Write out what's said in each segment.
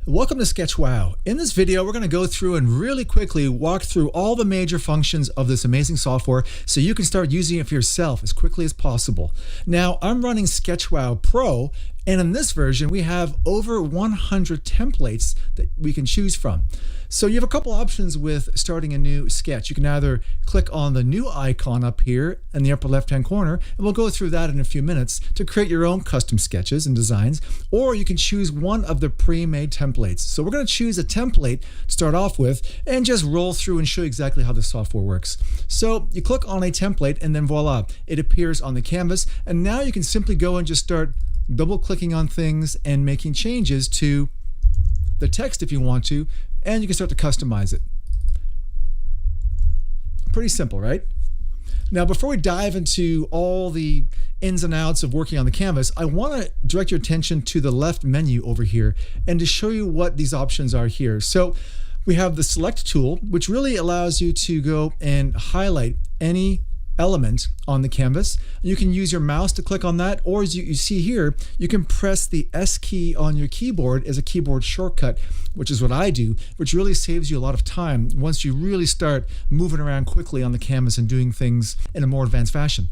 Welcome to SketchWow. In this video, we're going to go through and really quickly walk through all the major functions of this amazing software so you can start using it for yourself as quickly as possible. Now, I'm running SketchWow Pro, and in this version, we have over 100 templates that we can choose from. So you have a couple options with starting a new sketch. You can either click on the new icon up here in the upper left-hand corner, and we'll go through that in a few minutes to create your own custom sketches and designs, or you can choose one of the pre-made templates. So we're going to choose a template to start off with and just roll through and show you exactly how the software works. So you click on a template and then voila, it appears on the canvas, and now you can simply go and just start double-clicking on things and making changes to the text if you want to, and you can start to customize it. Pretty simple, right? Now, before we dive into all the ins and outs of working on the canvas, I want to direct your attention to the left menu over here and to show you what these options are here. So we have the select tool, which really allows you to go and highlight any element on the canvas. You can use your mouse to click on that, or as you see here, you can press the S key on your keyboard as a keyboard shortcut, which is what I do, which really saves you a lot of time once you really start moving around quickly on the canvas and doing things in a more advanced fashion.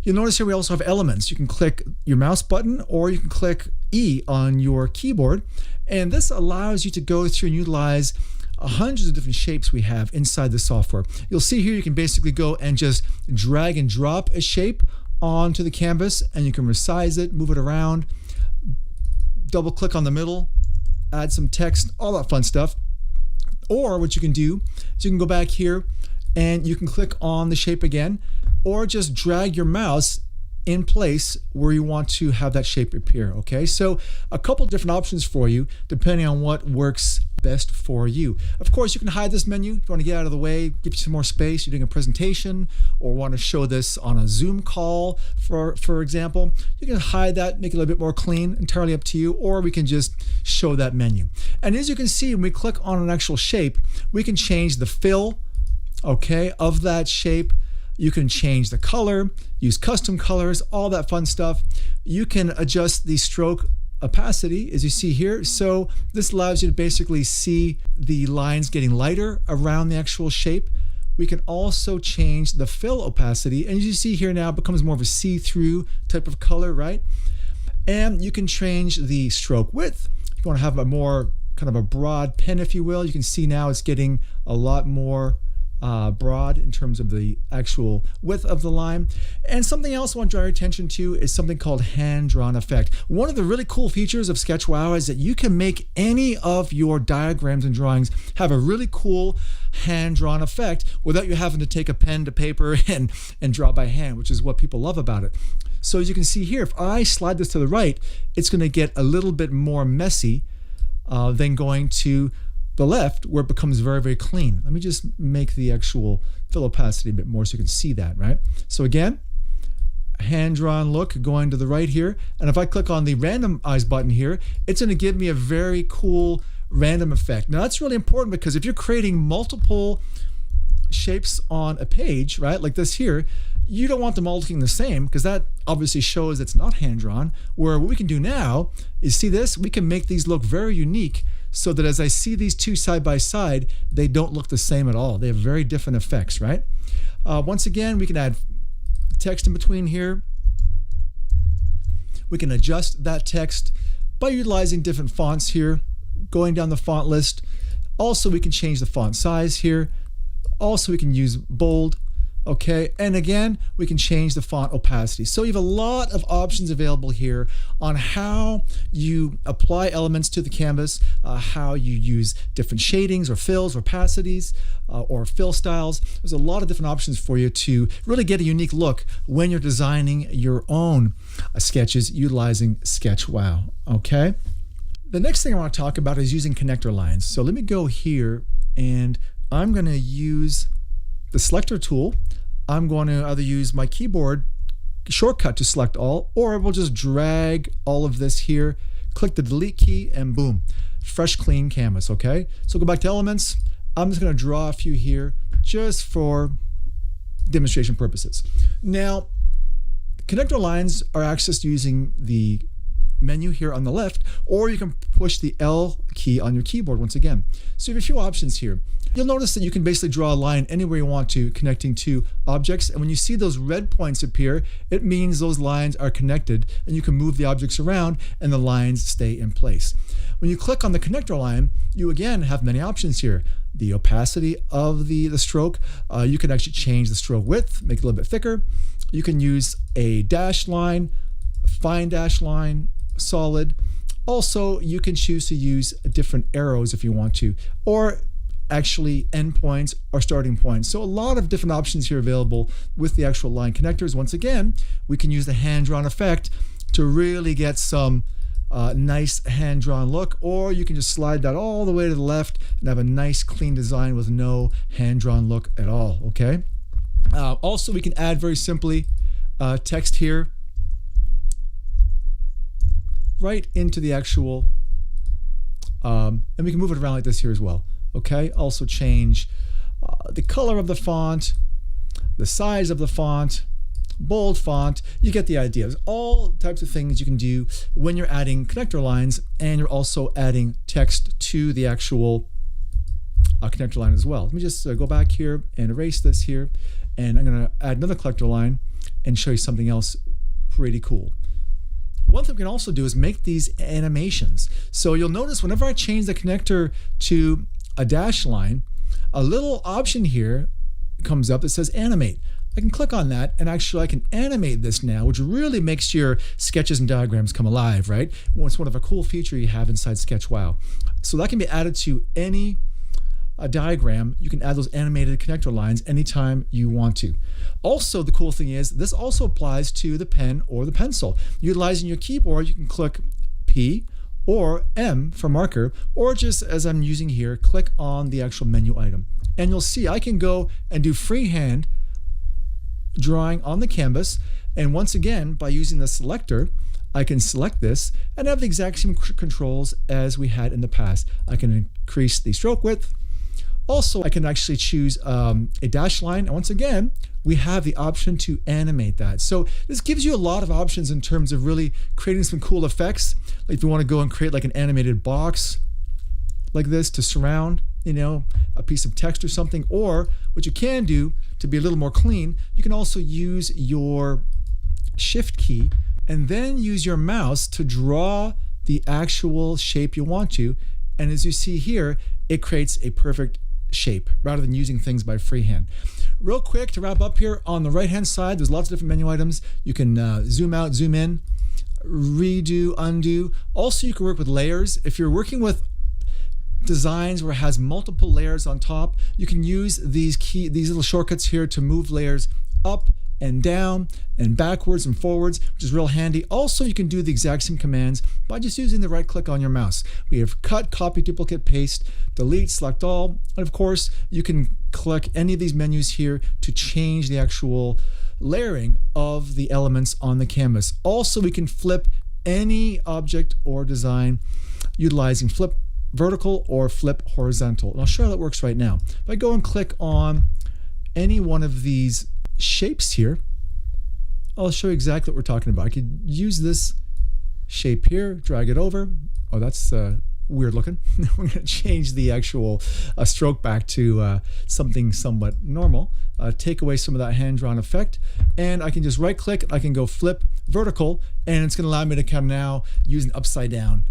You'll notice here we also have elements. You can click your mouse button or you can click E on your keyboard, and this allows you to go through and utilize hundreds of different shapes we have inside the software. You'll see here you can basically go and just drag and drop a shape onto the canvas, and you can resize it, move it around, double click on the middle, add some text, all that fun stuff. Or what you can do is you can go back here and you can click on the shape again, or just drag your mouse in place where you want to have that shape appear. Okay, so a couple different options for you depending on what works best for you. Of course, you can hide this menu if you want to get out of the way, give you some more space, you're doing a presentation or want to show this on a Zoom call, for example. You can hide that, make it a little bit more clean, entirely up to you, or we can just show that menu. And as you can see, when we click on an actual shape, we can change the fill, okay, of that shape. You can change the color, use custom colors, all that fun stuff. You can adjust the stroke opacity, as you see here. So this allows you to basically see the lines getting lighter around the actual shape. We can also change the fill opacity, and as you see here now, it becomes more of a see-through type of color, right? And you can change the stroke width. If you want to have a more kind of a broad pen, if you will, you can see now it's getting a lot more broad in terms of the actual width of the line. And something else I want to draw your attention to is something called hand-drawn effect. One of the really cool features of SketchWow is that you can make any of your diagrams and drawings have a really cool hand-drawn effect without you having to take a pen to paper and draw by hand, which is what people love about it. So as you can see here, if I slide this to the right, it's going to get a little bit more messy than going to the left, where it becomes very, very clean. Let me just make the actual fill opacity a bit more so you can see that, right? So again, hand-drawn look going to the right here. And if I click on the randomize button here, it's going to give me a very cool random effect. Now that's really important because if you're creating multiple shapes on a page, right, like this here, you don't want them all looking the same because that obviously shows it's not hand-drawn. Where what we can do now is, see this, we can make these look very unique so that as I see these two side by side, they don't look the same at all. They have very different effects, right? Once again, we can add text in between here. We can adjust that text by utilizing different fonts here, going down the font list. Also, we can change the font size here. Also, we can use bold. Okay, and again, we can change the font opacity. So you have a lot of options available here on how you apply elements to the canvas, how you use different shadings or fills or opacities or fill styles. There's a lot of different options for you to really get a unique look when you're designing your own sketches utilizing SketchWow, okay? The next thing I want to talk about is using connector lines. So let me go here and I'm going to use the selector tool. I'm going to either use my keyboard shortcut to select all, or we'll just drag all of this here, click the delete key, and boom, fresh, clean canvas, okay? So go back to elements. I'm just going to draw a few here just for demonstration purposes. Now, connector lines are accessed using the menu here on the left, or you can push the L key on your keyboard once again. So you have a few options here. You'll notice that you can basically draw a line anywhere you want to, connecting two objects. And when you see those red points appear, it means those lines are connected, and you can move the objects around and the lines stay in place. When you click on the connector line, you again have many options here. The opacity of the stroke, you can actually change the stroke width, make it a little bit thicker. You can use a dashed line, fine dash line, solid. Also, you can choose to use different arrows if you want to, or actually endpoints or starting points. So a lot of different options here available with the actual line connectors. Once again, we can use the hand-drawn effect to really get some nice hand-drawn look, or you can just slide that all the way to the left and have a nice clean design with no hand-drawn look at all, okay? Also, we can add very simply text here right into the actual, and we can move it around like this here as well. Okay, also change the color of the font, the size of the font, bold font. You get the idea. There's all types of things you can do when you're adding connector lines, and you're also adding text to the actual connector line as well. Let me just go back here and erase this here, and I'm going to add another connector line and show you something else pretty cool. One thing we can also do is make these animations. So you'll notice whenever I change the connector to a dash line, a little option here comes up that says animate. I can click on that, and actually I can animate this now, which really makes your sketches and diagrams come alive, right? Well, it's one of a cool feature you have inside SketchWow. So that can be added to any diagram. You can add those animated connector lines anytime you want to. Also, the cool thing is this also applies to the pen or the pencil. Utilizing your keyboard, you can click P or M for marker, or just as I'm using here, click on the actual menu item. And you'll see I can go and do freehand drawing on the canvas. And once again, by using the selector, I can select this and have the exact same controls as we had in the past. I can increase the stroke width. Also, I can actually choose a dash line. And once again, we have the option to animate that. So this gives you a lot of options in terms of really creating some cool effects. Like if you want to go and create like an animated box like this to surround, you know, a piece of text or something. Or what you can do to be a little more clean, you can also use your shift key and then use your mouse to draw the actual shape you want to. And as you see here, it creates a perfect shape rather than using things by freehand. Real quick to wrap up here, on the right hand side there's lots of different menu items. You can zoom out, zoom in, redo, undo. Also, you can work with layers. If you're working with designs where it has multiple layers on top, you can use these little shortcuts here to move layers up and down and backwards and forwards, which is real handy. Also, you can do the exact same commands by just using the right click on your mouse. We have cut, copy, duplicate, paste, delete, select all, and of course you can click any of these menus here to change the actual layering of the elements on the canvas. Also, we can flip any object or design utilizing flip vertical or flip horizontal. And I'll show you how that works right now. If I go and click on any one of these shapes here, I'll show you exactly what we're talking about. I could use this shape here, drag it over. Oh, that's weird looking. We're going to change the actual stroke back to something somewhat normal. Take away some of that hand-drawn effect, and I can just right click, I can go flip vertical, and it's going to allow me to come now use an upside down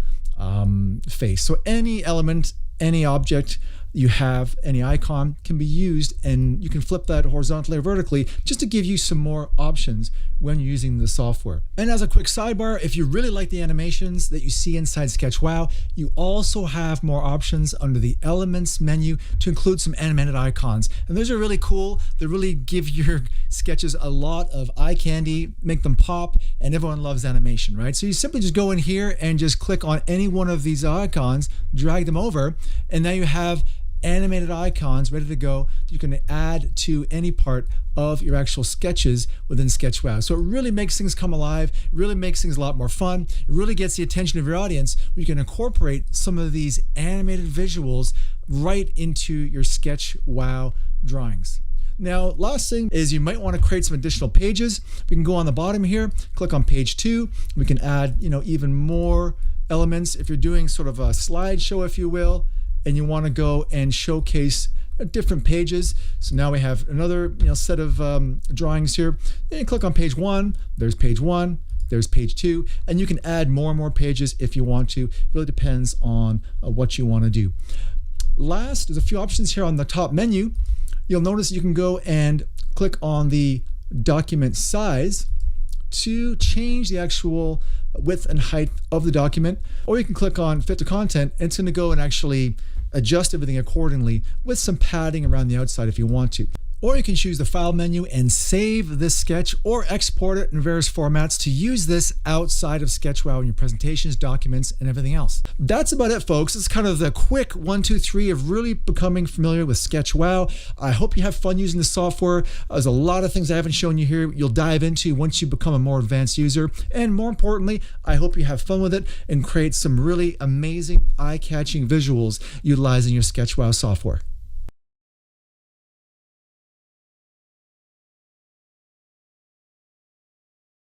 face. So any element, any object you have, any icon can be used, and you can flip that horizontally or vertically just to give you some more options when you're using the software. And as a quick sidebar, if you really like the animations that you see inside SketchWow, you also have more options under the Elements menu to include some animated icons. And those are really cool. They really give your sketches a lot of eye candy, make them pop, and everyone loves animation, right? So you simply just go in here and just click on any one of these icons, drag them over, and now you have animated icons ready to go that you can add to any part of your actual sketches within SketchWow. So it really makes things come alive, it really makes things a lot more fun, it really gets the attention of your audience. You can incorporate some of these animated visuals right into your SketchWow drawings. Now, last thing is you might want to create some additional pages. We can go on the bottom here, click on page 2. We can add, even more elements. If you're doing sort of a slideshow, if you will, and you want to go and showcase different pages. So now we have another set of drawings here. And you click on page 1. There's page 1. There's page 2, and you can add more and more pages if you want to. It really depends on what you want to do. Last, there's a few options here on the top menu. You'll notice you can go and click on the document size to change the actual width and height of the document, or you can click on fit to content, and it's going to go and actually adjust everything accordingly with some padding around the outside if you want to. Or you can choose the file menu and save this sketch or export it in various formats to use this outside of SketchWow in your presentations, documents, and everything else. That's about it, folks. It's kind of the quick 1, 2, 3 of really becoming familiar with SketchWow. I hope you have fun using the software. There's a lot of things I haven't shown you here you'll dive into once you become a more advanced user. And more importantly, I hope you have fun with it and create some really amazing, eye-catching visuals utilizing your SketchWow software.